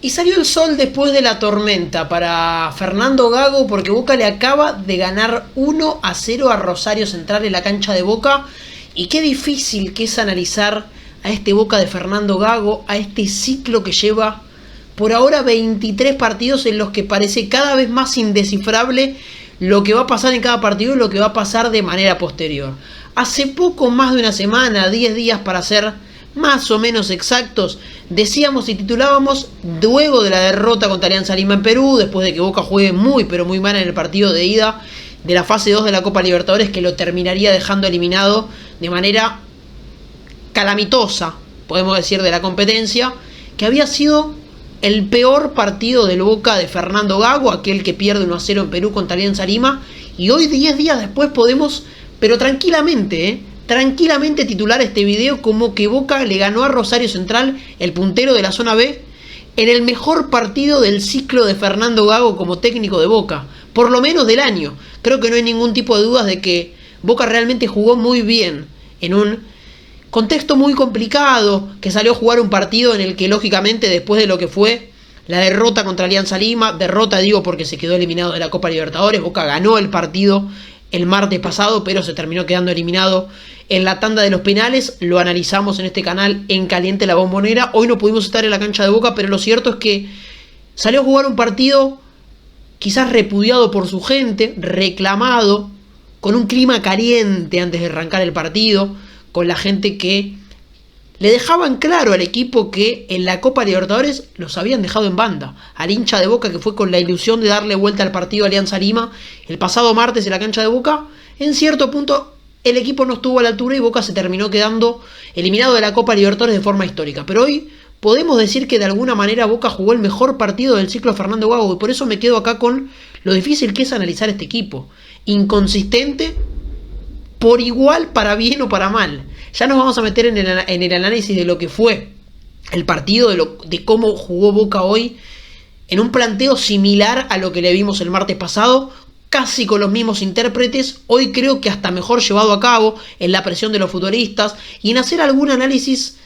Y salió el sol después de la tormenta para Fernando Gago, porque Boca le acaba de ganar 1-0 a Rosario Central en la cancha de Boca. Y qué difícil que es analizar a este Boca de Fernando Gago, a este ciclo que lleva por ahora 23 partidos en los que parece cada vez más indescifrable lo que va a pasar en cada partido y lo que va a pasar de manera posterior. Hace poco más de una semana, 10 días para ser más o menos exactos, decíamos y titulábamos, luego de la derrota contra Alianza Lima en Perú, después de que Boca juegue muy pero muy mal en el partido de ida de la fase 2 de la Copa Libertadores, que lo terminaría dejando eliminado de manera calamitosa, podemos decir, de la competencia, que había sido el peor partido del Boca de Fernando Gago, aquel que pierde 1-0 en Perú contra Alianza Lima, y hoy 10 días después podemos, pero tranquilamente titular este video como que Boca le ganó a Rosario Central, el puntero de la zona B, en el mejor partido del ciclo de Fernando Gago como técnico de Boca, por lo menos del año. Creo que no hay ningún tipo de dudas de que Boca realmente jugó muy bien en un contexto muy complicado, que salió a jugar un partido en el que lógicamente después de lo que fue la derrota contra Alianza Lima, derrota digo porque se quedó eliminado de la Copa Libertadores, Boca ganó el partido el martes pasado, pero se terminó quedando eliminado en la tanda de los penales. Lo analizamos en este canal en Caliente la Bombonera. Hoy no pudimos estar en la cancha de Boca, pero lo cierto es que salió a jugar un partido quizás repudiado por su gente, reclamado, con un clima caliente antes de arrancar el partido, con la gente que le dejaban claro al equipo que en la Copa Libertadores los habían dejado en banda. Al hincha de Boca que fue con la ilusión de darle vuelta al partido Alianza Lima el pasado martes en la cancha de Boca, en cierto punto el equipo no estuvo a la altura y Boca se terminó quedando eliminado de la Copa Libertadores de forma histórica. Pero hoy podemos decir que de alguna manera Boca jugó el mejor partido del ciclo de Fernando Gago, y por eso me quedo acá con lo difícil que es analizar este equipo. Inconsistente, por igual para bien o para mal. Ya nos vamos a meter en el análisis de lo que fue el partido, de cómo jugó Boca hoy, en un planteo similar a lo que le vimos el martes pasado, casi con los mismos intérpretes, hoy creo que hasta mejor llevado a cabo, en la presión de los futbolistas, y en hacer algún análisis,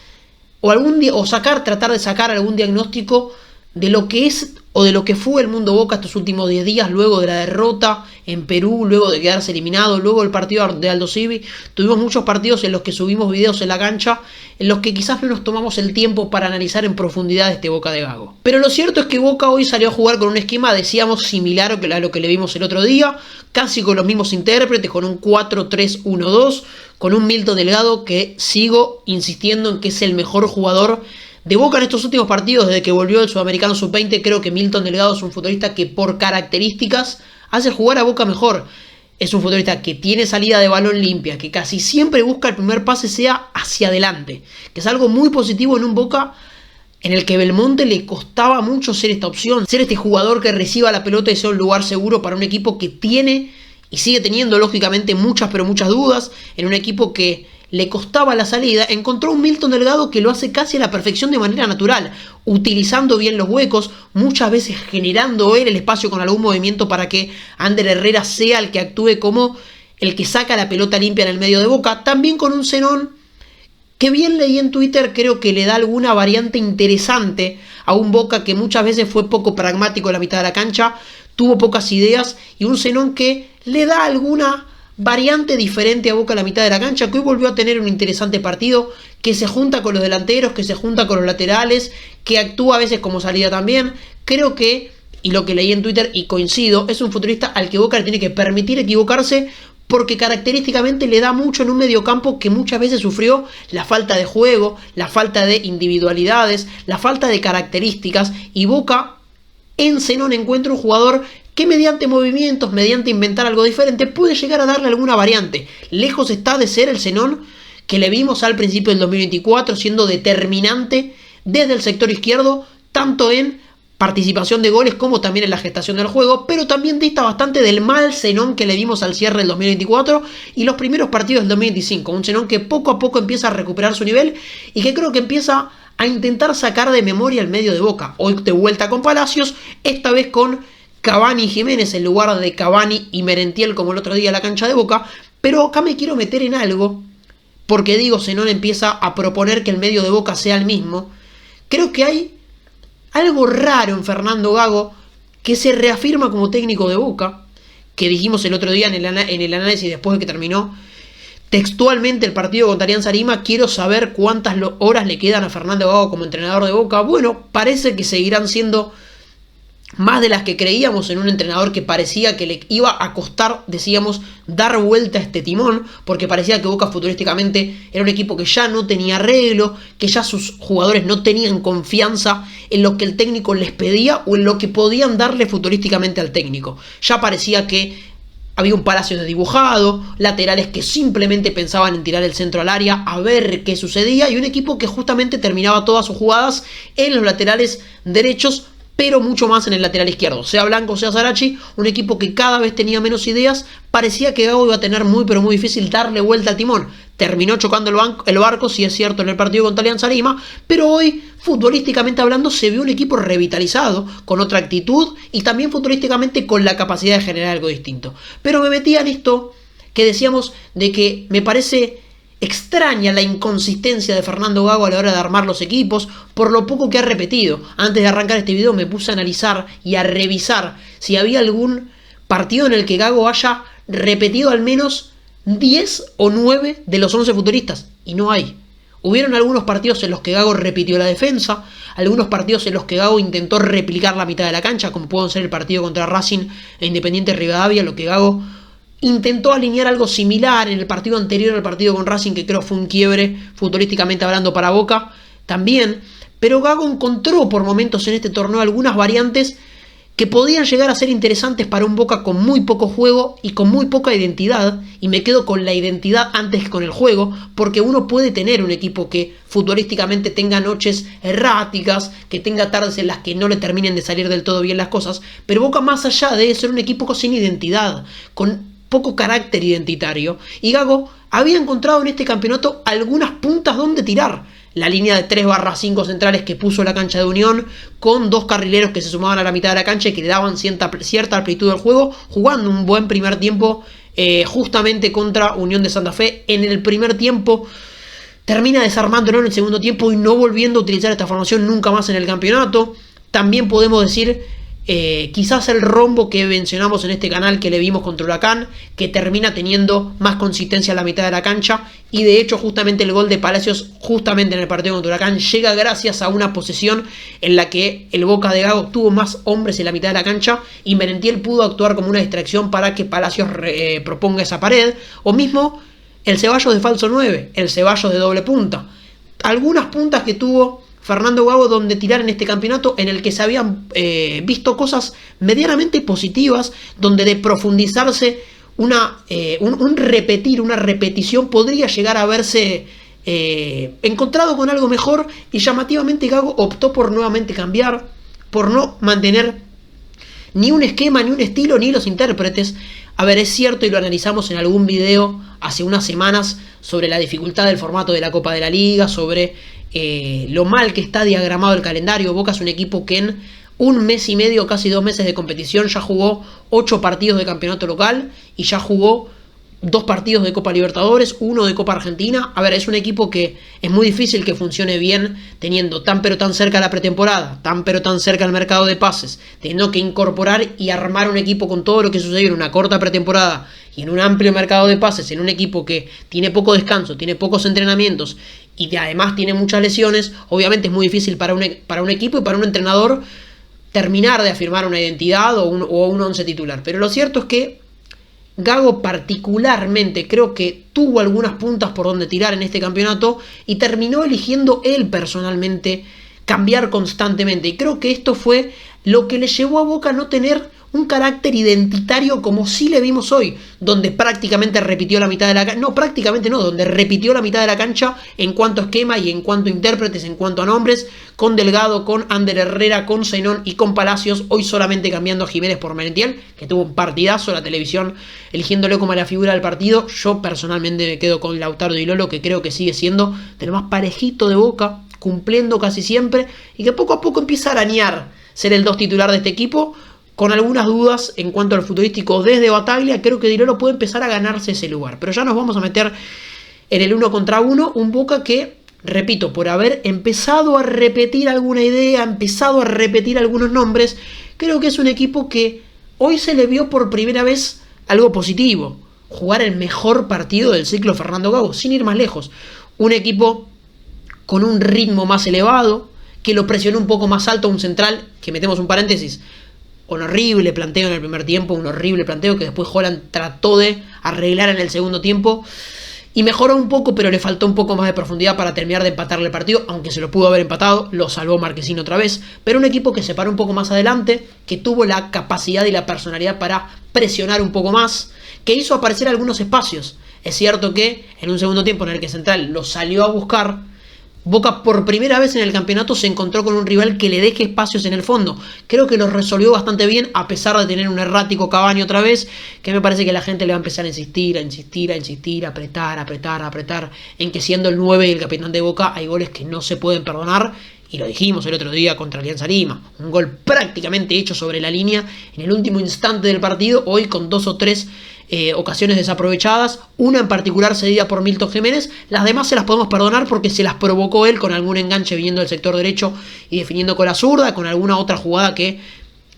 tratar de sacar algún diagnóstico de lo que es o de lo que fue el mundo Boca estos últimos 10 días, luego de la derrota en Perú, luego de quedarse eliminado, luego del partido de Aldo Civi. Tuvimos muchos partidos en los que subimos videos en la cancha, en los que quizás no nos tomamos el tiempo para analizar en profundidad este Boca de Gago. Pero lo cierto es que Boca hoy salió a jugar con un esquema, decíamos, similar a lo que le vimos el otro día, casi con los mismos intérpretes, con un 4-3-1-2, con un Milton Delgado que sigo insistiendo en que es el mejor jugador de Boca en estos últimos partidos desde que volvió el Sudamericano Sub-20. Creo que Milton Delgado es un futbolista que por características hace jugar a Boca mejor. Es un futbolista que tiene salida de balón limpia, que casi siempre busca el primer pase sea hacia adelante, que es algo muy positivo en un Boca en el que Belmonte le costaba mucho ser esta opción, ser este jugador que reciba la pelota y sea un lugar seguro para un equipo que tiene y sigue teniendo lógicamente muchas dudas, en un equipo que le costaba la salida. Encontró un Milton Delgado que lo hace casi a la perfección de manera natural, utilizando bien los huecos, muchas veces generando él el espacio con algún movimiento para que Ander Herrera sea el que actúe como el que saca la pelota limpia en el medio de Boca. También con un Zenón que bien leí en Twitter, creo que le da alguna variante interesante a un Boca que muchas veces fue poco pragmático en la mitad de la cancha, tuvo pocas ideas, y un Zenón que le da alguna variante diferente a Boca a la mitad de la cancha, que hoy volvió a tener un interesante partido, que se junta con los delanteros, que se junta con los laterales, que actúa a veces como salida también. Creo que, y lo que leí en Twitter y coincido, es un futbolista al que Boca le tiene que permitir equivocarse, porque característicamente le da mucho en un mediocampo que muchas veces sufrió la falta de juego, la falta de individualidades, la falta de características, y Boca en Zenón encuentra un jugador que mediante movimientos, mediante inventar algo diferente, puede llegar a darle alguna variante. Lejos está de ser el Zenón que le vimos al principio del 2024, siendo determinante desde el sector izquierdo, tanto en participación de goles como también en la gestación del juego, pero también dista bastante del mal Zenón que le vimos al cierre del 2024 y los primeros partidos del 2025. Un Zenón que poco a poco empieza a recuperar su nivel y que creo que empieza a intentar sacar de memoria el medio de Boca. Hoy de vuelta con Palacios, esta vez con Cavani y Jiménez en lugar de Cavani y Merentiel como el otro día en la cancha de Boca. Pero acá me quiero meter en algo, porque digo, Zenón empieza a proponer que el medio de Boca sea el mismo. Creo que hay algo raro en Fernando Gago, que se reafirma como técnico de Boca, que dijimos el otro día en el análisis después de que terminó textualmente el partido contra Alianza Lima. Quiero saber cuántas horas le quedan a Fernando Gago como entrenador de Boca. Bueno, parece que seguirán siendo más de las que creíamos en un entrenador que parecía que le iba a costar, decíamos, dar vuelta a este timón, porque parecía que Boca futurísticamente era un equipo que ya no tenía arreglo, que ya sus jugadores no tenían confianza en lo que el técnico les pedía o en lo que podían darle futurísticamente al técnico. Ya parecía que había un Palacio desdibujado, laterales que simplemente pensaban en tirar el centro al área a ver qué sucedía, y un equipo que justamente terminaba todas sus jugadas en los laterales derechos, pero mucho más en el lateral izquierdo, sea Blanco, sea Sarachi, un equipo que cada vez tenía menos ideas. Parecía que Gago iba a tener muy pero muy difícil darle vuelta al timón. Terminó chocando el barco, si es cierto, en el partido contra Alianza Lima, pero hoy, futbolísticamente hablando, se vio un equipo revitalizado, con otra actitud y también futbolísticamente con la capacidad de generar algo distinto. Pero me metía en esto que decíamos de que me parece extraña la inconsistencia de Fernando Gago a la hora de armar los equipos, por lo poco que ha repetido. Antes de arrancar este video me puse a analizar y a revisar si había algún partido en el que Gago haya repetido al menos 10 o 9 de los 11 futuristas, y no hay. Hubieron algunos partidos en los que Gago repitió la defensa, algunos partidos en los que Gago intentó replicar la mitad de la cancha, como pudo ser el partido contra Racing e Independiente Rivadavia, lo que Gago intentó alinear algo similar en el partido anterior al partido con Racing, que creo fue un quiebre futbolísticamente hablando para Boca también. Pero Gago encontró por momentos en este torneo algunas variantes que podían llegar a ser interesantes para un Boca con muy poco juego y con muy poca identidad, y me quedo con la identidad antes que con el juego, porque uno puede tener un equipo que futbolísticamente tenga noches erráticas, que tenga tardes en las que no le terminen de salir del todo bien las cosas, pero Boca, más allá de eso, era un equipo sin identidad, con poco carácter identitario, y Gago había encontrado en este campeonato algunas puntas donde tirar. La línea de 3/5 centrales que puso la cancha de Unión, con 2 carrileros que se sumaban a la mitad de la cancha y que le daban cierta amplitud al juego, jugando un buen primer tiempo justamente contra Unión de Santa Fe. En el primer tiempo termina desarmándolo en el segundo tiempo y no volviendo a utilizar esta formación nunca más en el campeonato. También podemos decir quizás el rombo que mencionamos en este canal que le vimos contra Huracán, que termina teniendo más consistencia en la mitad de la cancha, y de hecho justamente el gol de Palacios justamente en el partido contra Huracán llega gracias a una posesión en la que el Boca de Gago tuvo más hombres en la mitad de la cancha y Merentiel pudo actuar como una distracción para que Palacios proponga esa pared, o mismo el Ceballos de falso 9, el Ceballos de doble punta. Algunas puntas que tuvo Fernando Gago donde tirar en este campeonato, en el que se habían visto cosas medianamente positivas, donde de profundizarse una repetición podría llegar a haberse encontrado con algo mejor, y llamativamente Gago optó por nuevamente cambiar, por no mantener ni un esquema, ni un estilo, ni los intérpretes. A ver, es cierto, y lo analizamos en algún video hace unas semanas, sobre la dificultad del formato de la Copa de la Liga, sobre lo mal que está diagramado el calendario. Boca es un equipo que en un mes y medio, casi 2 meses de competición, ya jugó 8 partidos de campeonato local y ya jugó 2 partidos de Copa Libertadores, 1 de Copa Argentina. A ver, es un equipo que es muy difícil que funcione bien teniendo tan pero tan cerca la pretemporada, tan pero tan cerca el mercado de pases, teniendo que incorporar y armar un equipo con todo lo que sucedió en una corta pretemporada y en un amplio mercado de pases, en un equipo que tiene poco descanso, tiene pocos entrenamientos y que además tiene muchas lesiones. Obviamente es muy difícil para un equipo y para un entrenador terminar de afirmar una identidad o un once titular. Pero lo cierto es que Gago particularmente creo que tuvo algunas puntas por donde tirar en este campeonato y terminó eligiendo él personalmente cambiar constantemente. Y creo que esto fue lo que le llevó a Boca a no tener un carácter identitario como sí le vimos hoy, donde prácticamente repitió la mitad de la cancha. No, prácticamente no, donde repitió la mitad de la cancha en cuanto a esquema y en cuanto a intérpretes, en cuanto a nombres, con Delgado, con Ander Herrera, con Zenón y con Palacios. Hoy solamente cambiando a Jiménez por Merentiel, que tuvo un partidazo, la televisión eligiéndolo como la figura del partido. Yo personalmente me quedo con Lautaro Di Lolo, que creo que sigue siendo de lo más parejito de Boca, cumpliendo casi siempre, y que poco a poco empieza a arañar ser el 2 titular de este equipo, con algunas dudas en cuanto al futurístico desde Bataglia. Creo que Di Lolo puede empezar a ganarse ese lugar, pero ya nos vamos a meter en el 1 contra 1, un Boca que repito, por haber empezado a repetir alguna idea, empezado a repetir algunos nombres, creo que es un equipo que hoy se le vio por primera vez algo positivo. Jugar el mejor partido del ciclo Fernando Gago, sin ir más lejos. Un equipo con un ritmo más elevado, que lo presionó un poco más alto a un central, que metemos un paréntesis, un horrible planteo en el primer tiempo, un horrible planteo que después Haaland trató de arreglar en el segundo tiempo, y mejoró un poco, pero le faltó un poco más de profundidad para terminar de empatarle el partido, aunque se lo pudo haber empatado, lo salvó Marquezín otra vez, pero un equipo que se paró un poco más adelante, que tuvo la capacidad y la personalidad para presionar un poco más, que hizo aparecer algunos espacios. Es cierto que en un segundo tiempo en el que Central lo salió a buscar, Boca por primera vez en el campeonato se encontró con un rival que le deje espacios en el fondo. Creo que lo resolvió bastante bien, a pesar de tener un errático Cavani otra vez, que me parece que la gente le va a empezar a insistir, apretar, en que siendo el 9 y el capitán de Boca hay goles que no se pueden perdonar, y lo dijimos el otro día contra Alianza Lima. Un gol prácticamente hecho sobre la línea en el último instante del partido, hoy con 2 o 3 ocasiones desaprovechadas, una en particular cedida por Milton Jiménez, las demás se las podemos perdonar porque se las provocó él con algún enganche viniendo del sector derecho y definiendo con la zurda, con alguna otra jugada que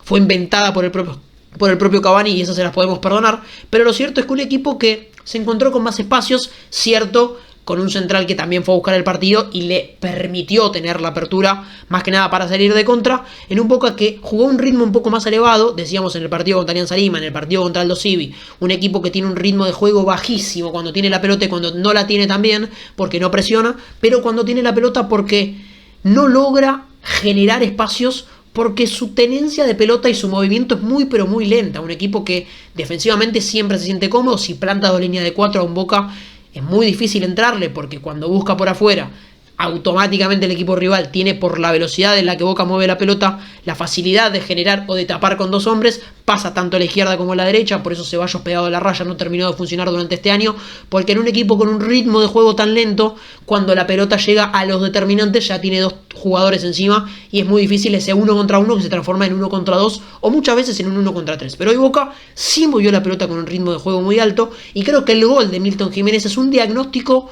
fue inventada por el propio Cavani, y esas se las podemos perdonar. Pero lo cierto es que un equipo que se encontró con más espacios, cierto, con un central que también fue a buscar el partido y le permitió tener la apertura, más que nada para salir de contra, en un Boca que jugó un ritmo un poco más elevado, decíamos en el partido contra Alianza Lima, en el partido contra Aldo Civi, un equipo que tiene un ritmo de juego bajísimo cuando tiene la pelota y cuando no la tiene también, porque no presiona, pero cuando tiene la pelota porque no logra generar espacios, porque su tenencia de pelota y su movimiento es muy pero muy lenta. Un equipo que defensivamente siempre se siente cómodo, si planta 2 líneas de 4 a un Boca es muy difícil entrarle, porque cuando busca por afuera, automáticamente el equipo rival tiene, por la velocidad en la que Boca mueve la pelota, la facilidad de generar o de tapar con 2 hombres, pasa tanto a la izquierda como a la derecha. Por eso Ceballos pegado a la raya no terminó de funcionar durante este año, porque en un equipo con un ritmo de juego tan lento, cuando la pelota llega a los determinantes ya tiene 2 jugadores encima y es muy difícil ese 1 contra 1 que se transforma en 1 contra 2 o muchas veces en un 1 contra 3. Pero hoy Boca sí movió la pelota con un ritmo de juego muy alto, y creo que el gol de Milton Jiménez es un diagnóstico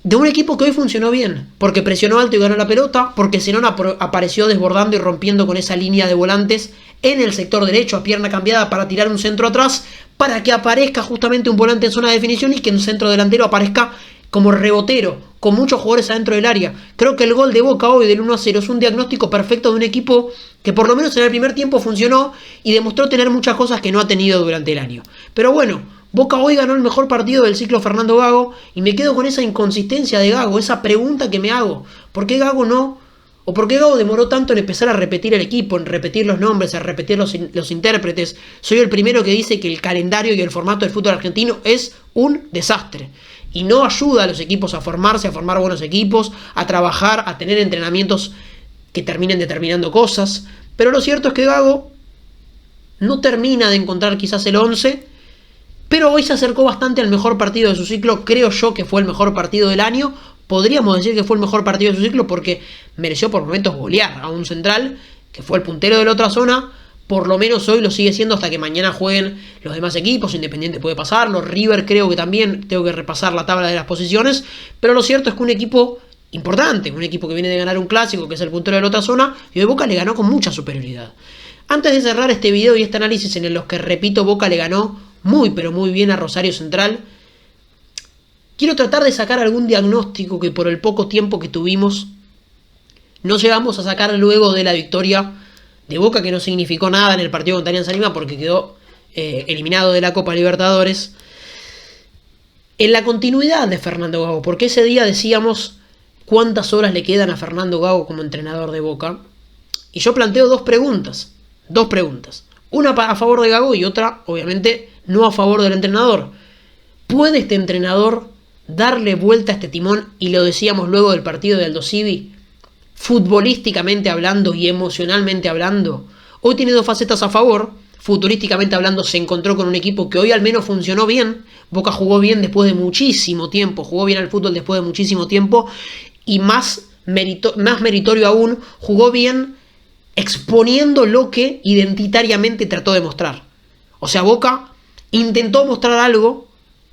de un equipo que hoy funcionó bien, porque presionó alto y ganó la pelota, porque Zenón apareció desbordando y rompiendo con esa línea de volantes en el sector derecho a pierna cambiada para tirar un centro atrás, para que aparezca justamente un volante en zona de definición y que un centro delantero aparezca como rebotero, con muchos jugadores adentro del área. Creo que el gol de Boca hoy del 1-0 es un diagnóstico perfecto de un equipo que por lo menos en el primer tiempo funcionó y demostró tener muchas cosas que no ha tenido durante el año. Pero bueno, Boca hoy ganó el mejor partido del ciclo Fernando Gago, y me quedo con esa inconsistencia de Gago, esa pregunta que me hago: ¿por qué Gago no? ¿O por qué Gago demoró tanto en empezar a repetir el equipo, en repetir los nombres, en repetir los intérpretes? Soy el primero que dice que el calendario y el formato del fútbol argentino es un desastre y no ayuda a los equipos a formarse, a formar buenos equipos, a trabajar, a tener entrenamientos que terminen determinando cosas. Pero lo cierto es que Gago no termina de encontrar quizás el 11, pero hoy se acercó bastante al mejor partido de su ciclo. Creo yo que fue el mejor partido del año. Podríamos decir que fue el mejor partido de su ciclo porque mereció por momentos golear a un Central que fue el puntero de la otra zona. Por lo menos hoy lo sigue siendo hasta que mañana jueguen los demás equipos. Independiente puede pasarlo, River creo que también, tengo que repasar la tabla de las posiciones. Pero lo cierto es que un equipo importante, un equipo que viene de ganar un clásico, que es el puntero de la otra zona, y hoy Boca le ganó con mucha superioridad. Antes de cerrar este video y este análisis en los que, repito, Boca le ganó muy pero muy bien a Rosario Central, quiero tratar de sacar algún diagnóstico que por el poco tiempo que tuvimos no llegamos a sacar luego de la victoria de Boca, que no significó nada en el partido contra Alianza Lima porque quedó eliminado de la Copa Libertadores. En la continuidad de Fernando Gago, porque ese día decíamos cuántas horas le quedan a Fernando Gago como entrenador de Boca, y yo planteo dos preguntas, una a favor de Gago y otra obviamente no a favor del entrenador. ¿Puede este entrenador darle vuelta a este timón? Y lo decíamos luego del partido de Aldo Civi, futbolísticamente hablando y emocionalmente hablando. Hoy tiene dos facetas a favor. Futurísticamente hablando, se encontró con un equipo que hoy al menos funcionó bien. Boca jugó bien después de muchísimo tiempo, jugó bien al fútbol después de muchísimo tiempo, y más meritorio aún, jugó bien exponiendo lo que identitariamente trató de mostrar. O sea, Boca intentó mostrar algo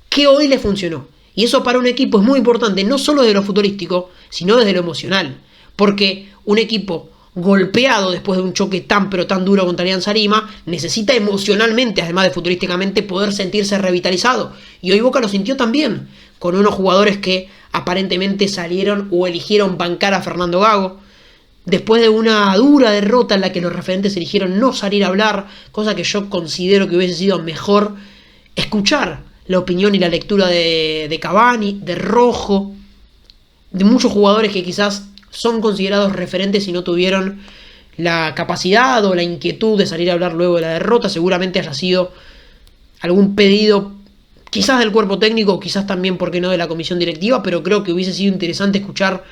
que hoy le funcionó. Y eso para un equipo es muy importante, no solo desde lo futbolístico, sino desde lo emocional. Porque un equipo golpeado después de un choque tan pero tan duro contra Alianza Lima necesita emocionalmente, además de futbolísticamente, poder sentirse revitalizado. Y hoy Boca lo sintió también, con unos jugadores que aparentemente salieron o eligieron bancar a Fernando Gago. Después de una dura derrota en la que los referentes eligieron no salir a hablar, cosa que yo considero que hubiese sido mejor escuchar la opinión y la lectura de Cavani, de Rojo, de muchos jugadores que quizás son considerados referentes y no tuvieron la capacidad o la inquietud de salir a hablar luego de la derrota. Seguramente haya sido algún pedido quizás del cuerpo técnico, quizás también, ¿por qué no?, de la comisión directiva, pero creo que hubiese sido interesante escuchar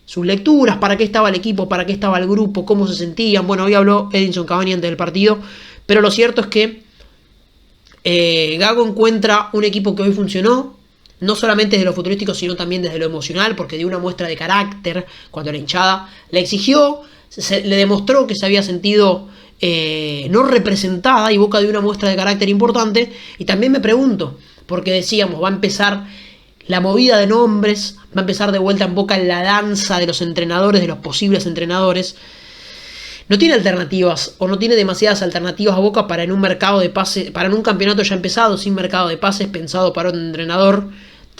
sus lecturas, para qué estaba el equipo, para qué estaba el grupo, cómo se sentían. Bueno, hoy habló Edinson Cavani antes del partido, pero lo cierto es que Gago encuentra un equipo que hoy funcionó, no solamente desde lo futurístico, sino también desde lo emocional, porque dio una muestra de carácter cuando la hinchada la exigió, le demostró que se había sentido no representada, y Boca dio una muestra de carácter importante. Y también me pregunto, porque decíamos, va a empezar la movida de nombres, va a empezar de vuelta en Boca la danza de los entrenadores, de los posibles entrenadores. No tiene alternativas, o no tiene demasiadas alternativas a Boca para en un mercado de pases, para en un campeonato ya empezado, sin mercado de pases pensado para un entrenador,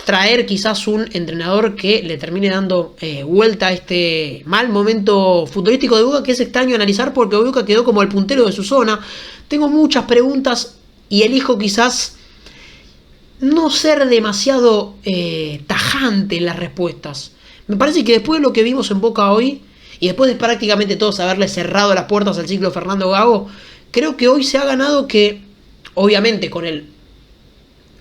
traer quizás un entrenador que le termine dando vuelta a este mal momento futbolístico de Boca, que es extraño analizar porque Boca quedó como el puntero de su zona. Tengo muchas preguntas y elijo quizás no ser demasiado tajante en las respuestas. Me parece que después de lo que vimos en Boca hoy, y después de prácticamente todos haberle cerrado las puertas al ciclo Fernando Gago, creo que hoy se ha ganado que, obviamente con el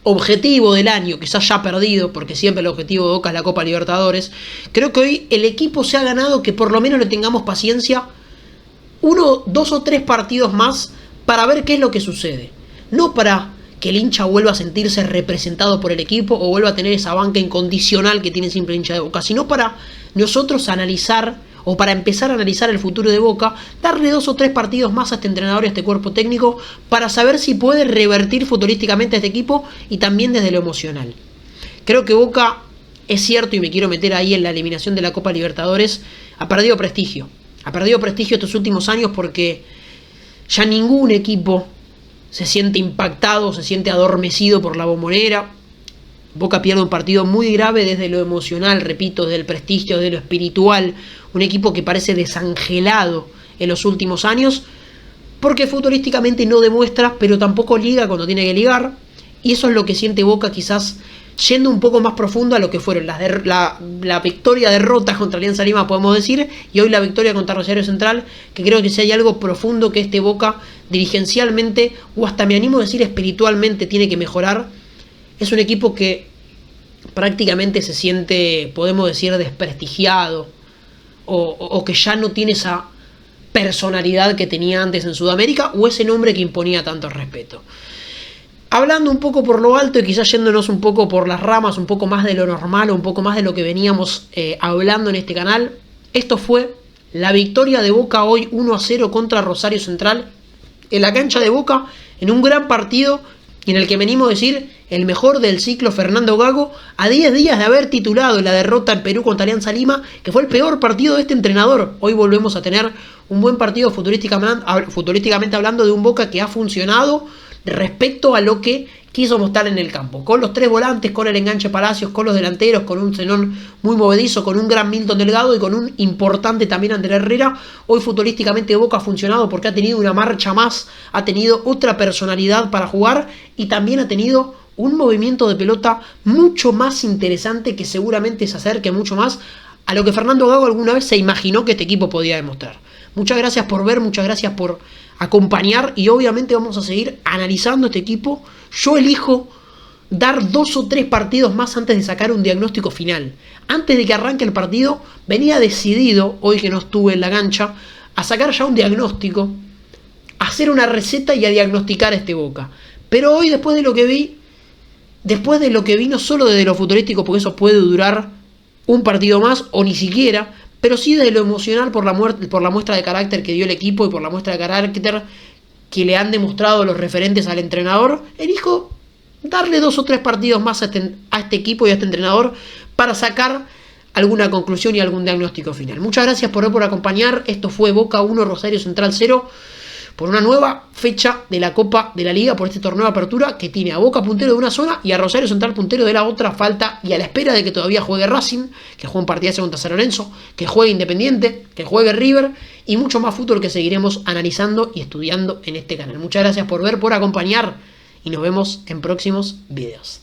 objetivo del año quizás ya perdido, porque siempre el objetivo de Boca es la Copa Libertadores, creo que hoy el equipo se ha ganado que por lo menos le tengamos paciencia 1, 2 o 3 partidos más para ver qué es lo que sucede. No para que el hincha vuelva a sentirse representado por el equipo o vuelva a tener esa banca incondicional que tiene siempre el hincha de Boca, sino para nosotros analizar, o para empezar a analizar el futuro de Boca, darle 2 o 3 partidos más a este entrenador y a este cuerpo técnico para saber si puede revertir futbolísticamente a este equipo y también desde lo emocional. Creo que Boca, es cierto, y me quiero meter ahí en la eliminación de la Copa Libertadores, ha perdido prestigio. Ha perdido prestigio estos últimos años porque ya ningún equipo se siente impactado, se siente adormecido por la Bombonera. Boca pierde un partido muy grave desde lo emocional, repito, desde el prestigio, desde lo espiritual. Un equipo que parece desangelado en los últimos años, porque futbolísticamente no demuestra, pero tampoco liga cuando tiene que ligar. Y eso es lo que siente Boca, quizás yendo un poco más profundo a lo que fueron la victoria-derrota contra Alianza Lima, podemos decir, y hoy la victoria contra Rosario Central, que creo que si hay algo profundo que este Boca dirigencialmente, o hasta me animo a decir espiritualmente, tiene que mejorar. Es un equipo que prácticamente se siente, podemos decir, desprestigiado, o que ya no tiene esa personalidad que tenía antes en Sudamérica, o ese nombre que imponía tanto respeto. Hablando un poco por lo alto y quizás yéndonos un poco por las ramas, un poco más de lo normal o un poco más de lo que veníamos hablando en este canal, esto fue la victoria de Boca hoy 1-0 contra Rosario Central en la cancha de Boca, en un gran partido en el que venimos a decir el mejor del ciclo Fernando Gago, a 10 días de haber titulado la derrota en Perú contra Alianza Lima, que fue el peor partido de este entrenador. Hoy volvemos a tener un buen partido futbolísticamente hablando, de un Boca que ha funcionado respecto a lo que quiso mostrar en el campo, con los 3 volantes, con el enganche Palacios, con los delanteros, con un Zenón muy movedizo, con un gran Milton Delgado y con un importante también Andrés Herrera. Hoy futbolísticamente Boca ha funcionado porque ha tenido una marcha más, ha tenido otra personalidad para jugar y también ha tenido un movimiento de pelota mucho más interesante, que seguramente se acerque mucho más a lo que Fernando Gago alguna vez se imaginó que este equipo podía demostrar. Muchas gracias por ver, muchas gracias por acompañar, y obviamente vamos a seguir analizando este equipo. Yo elijo dar 2 o 3 partidos más antes de sacar un diagnóstico final. Antes de que arranque el partido, venía decidido, hoy que no estuve en la cancha, a sacar ya un diagnóstico, a hacer una receta y a diagnosticar a este Boca. Pero hoy, después de lo que vi, no solo desde lo futurístico, porque eso puede durar un partido más o ni siquiera, pero sí desde lo emocional, por la muestra de carácter que dio el equipo y por la muestra de carácter que le han demostrado los referentes al entrenador, elijo darle 2 o 3 partidos más a este equipo y a este entrenador para sacar alguna conclusión y algún diagnóstico final. Muchas gracias por acompañar. Esto fue Boca 1, Rosario Central 0, por una nueva fecha de la Copa de la Liga, por este torneo de apertura que tiene a Boca puntero de una zona y a Rosario Central puntero de la otra. Falta, y a la espera de que todavía juegue Racing, que juegue un partidazo contra San Lorenzo, que juegue Independiente, que juegue River y mucho más fútbol que seguiremos analizando y estudiando en este canal. Muchas gracias por ver, por acompañar y nos vemos en próximos videos.